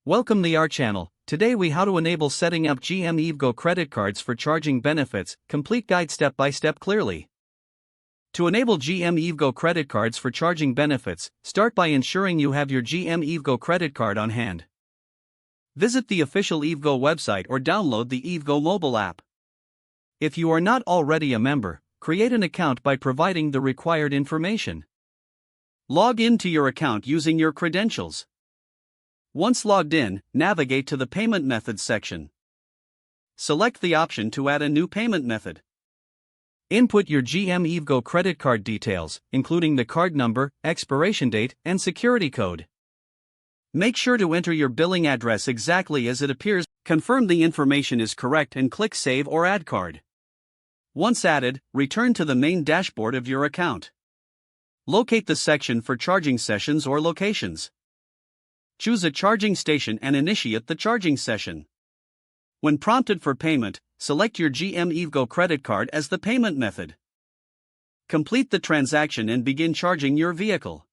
Welcome to our channel. Today we how to enable setting up GM EVgo credit cards for charging benefits, complete guide step by step clearly. To enable GM EVgo credit cards for charging benefits, start by ensuring you have your GM EVgo credit card on hand. Visit the official EVgo website or download the EVgo mobile app. If you are not already a member, create an account by providing the required information. Log into your account using your credentials. Once logged in, navigate to the Payment Methods section. Select the option to add a new payment method. Input your GM EVgo credit card details, including the card number, expiration date, and security code. Make sure to enter your billing address exactly as it appears. Confirm the information is correct and click Save or Add Card. Once added, return to the main dashboard of your account. Locate the section for charging sessions or locations. Choose a charging station and initiate the charging session. When prompted for payment, select your GM EVgo credit card as the payment method. Complete the transaction and begin charging your vehicle.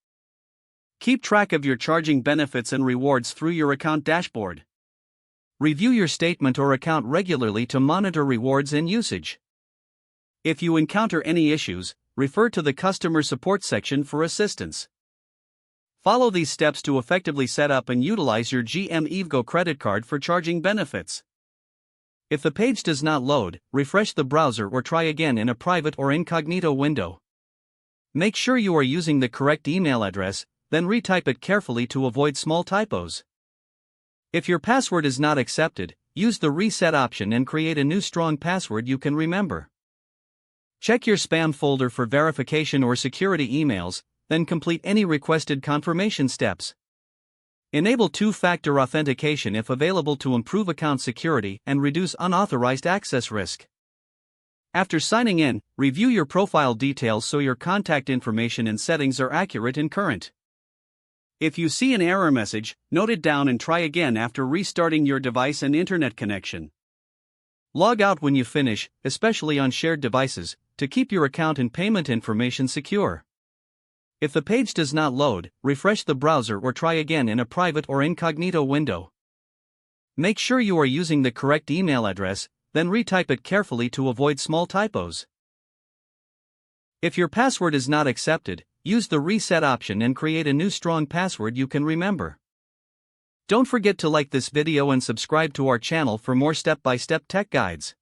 Keep track of your charging benefits and rewards through your account dashboard. Review your statement or account regularly to monitor rewards and usage. If you encounter any issues, refer to the customer support section for assistance. Follow these steps to effectively set up and utilize your GM EVgo credit card for charging benefits. If the page does not load, refresh the browser or try again in a private or incognito window. Make sure you are using the correct email address, then retype it carefully to avoid small typos. If your password is not accepted, use the reset option and create a new strong password you can remember. Check your spam folder for verification or security emails, then complete any requested confirmation steps. Enable two-factor authentication if available to improve account security and reduce unauthorized access risk. After signing in, review your profile details so your contact information and settings are accurate and current. If you see an error message, note it down and try again after restarting your device and internet connection. Log out when you finish, especially on shared devices, to keep your account and payment information secure. If the page does not load, refresh the browser or try again in a private or incognito window. Make sure you are using the correct email address, then retype it carefully to avoid small typos. If your password is not accepted, use the reset option and create a new strong password you can remember. Don't forget to like this video and subscribe to our channel for more step-by-step tech guides.